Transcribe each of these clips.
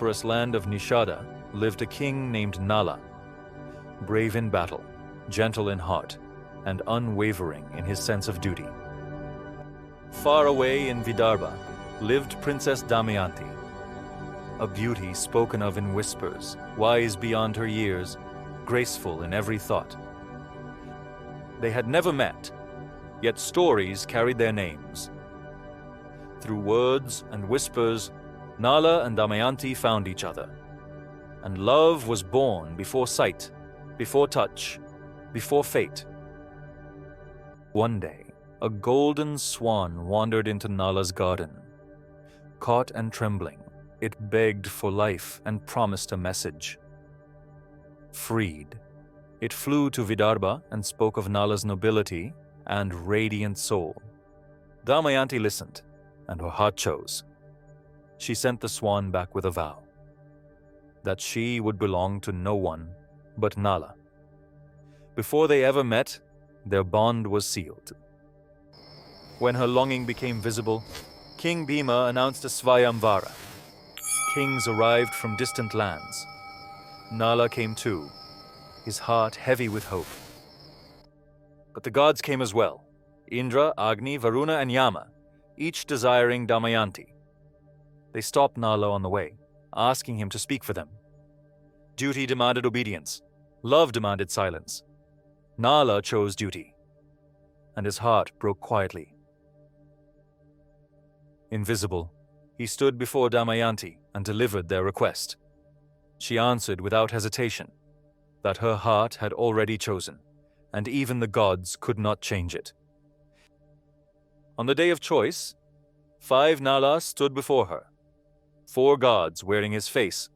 prosperous land of Nishadha lived a king named Nala, brave in battle, gentle in heart, and unwavering in his sense of duty. Far away in Vidarbha lived Princess Damayanti, a beauty spoken of in whispers, wise beyond her years, graceful in every thought. They had never met, yet stories carried their names. Through words and whispers, Nala and Damayanti found each other, and love was born before sight, before touch, before fate. One day, a golden swan wandered into Nala's garden. Caught and trembling, it begged for life and promised a message. Freed, it flew to Vidarbha and spoke of Nala's nobility and radiant soul. Damayanti listened, and her heart chose. She sent the swan back with a vow that she would belong to no one but Nala. Before they ever met, their bond was sealed. When her longing became visible, King Bhima announced a Svayamvara. Kings arrived from distant lands. Nala came too, his heart heavy with hope. But the gods came as well: Indra, Agni, Varuna, and Yama, each desiring Damayanti. They stopped Nala on the way, asking him to speak for them. Duty demanded obedience. Love demanded silence. Nala chose duty, and his heart broke quietly. Invisible, he stood before Damayanti and delivered their request. She answered without hesitation that her heart had already chosen, and even the gods could not change it. On the day of choice, 5 Nalas stood before her, 4 gods wearing his face.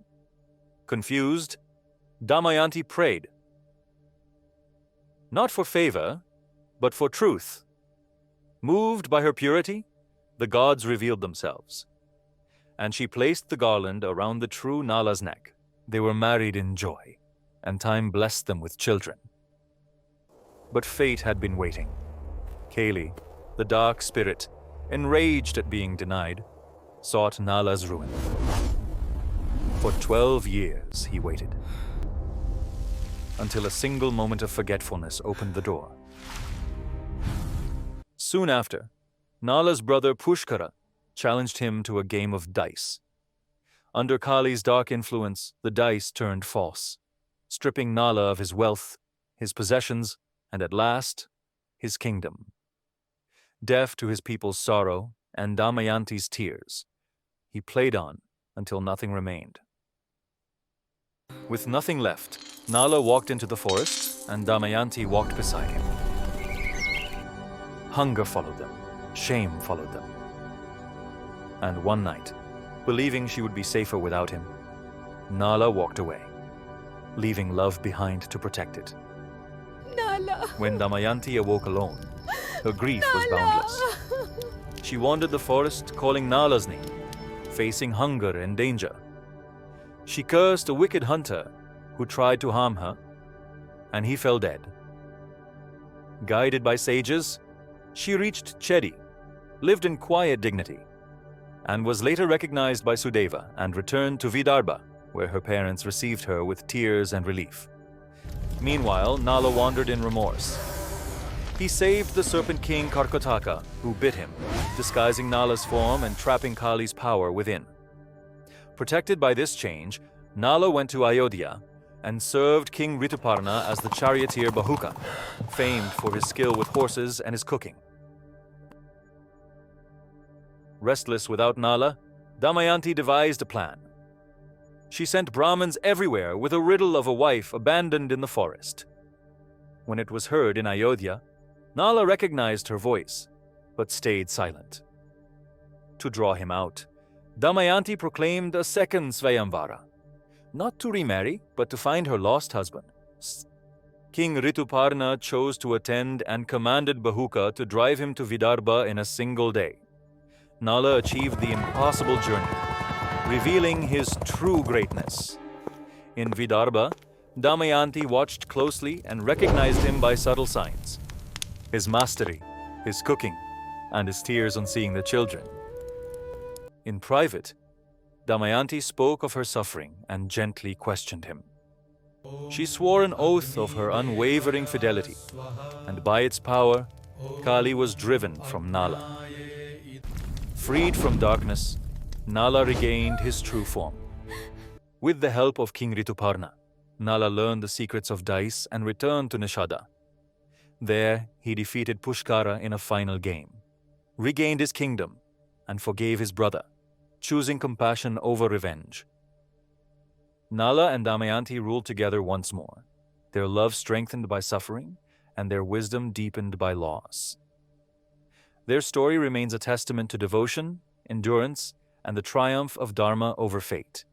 Confused, Damayanti prayed. Not for favor, but for truth. Moved by her purity, the gods revealed themselves, and she placed the garland around the true Nala's neck. They were married in joy, and time blessed them with children. But fate had been waiting. Kali, the dark spirit, enraged at being denied, sought Nala's ruin. For 12 years he waited, until a single moment of forgetfulness opened the door. Soon after, Nala's brother Pushkara challenged him to a game of dice. Under Kali's dark influence, the dice turned false, stripping Nala of his wealth, his possessions, and at last, his kingdom. Deaf to his people's sorrow and Damayanti's tears, he played on until nothing remained. With nothing left, Nala walked into the forest, and Damayanti walked beside him. Hunger followed them. Shame followed them. And one night, believing she would be safer without him, Nala walked away, leaving love behind to protect it. Nala! When Damayanti awoke alone, her grief was boundless. She wandered the forest, calling Nala's name, facing hunger and danger. She cursed a wicked hunter who tried to harm her, and he fell dead. Guided by sages, she reached Chedi, lived in quiet dignity, and was later recognized by Sudeva and returned to Vidarbha, where her parents received her with tears and relief. Meanwhile, Nala wandered in remorse. He saved the serpent king Karkataka, who bit him, disguising Nala's form and trapping Kali's power within. Protected by this change, Nala went to Ayodhya and served King Rituparna as the charioteer Bahuka, famed for his skill with horses and his cooking. Restless without Nala, Damayanti devised a plan. She sent Brahmins everywhere with a riddle of a wife abandoned in the forest. When it was heard in Ayodhya, Nala recognized her voice, but stayed silent. To draw him out, Damayanti proclaimed a second Svayamvara, not to remarry, but to find her lost husband. King Rituparna chose to attend and commanded Bahuka to drive him to Vidarbha in a single day. Nala achieved the impossible journey, revealing his true greatness. In Vidarbha, Damayanti watched closely and recognized him by subtle signs: his mastery, his cooking, and his tears on seeing the children. In private, Damayanti spoke of her suffering and gently questioned him. She swore an oath of her unwavering fidelity, and by its power, Kali was driven from Nala. Freed from darkness, Nala regained his true form. With the help of King Rituparna, Nala learned the secrets of dice and returned to Nishadha. There, he defeated Pushkara in a final game, regained his kingdom, and forgave his brother, choosing compassion over revenge. Nala and Damayanti ruled together once more, their love strengthened by suffering and their wisdom deepened by loss. Their story remains a testament to devotion, endurance, and the triumph of Dharma over fate.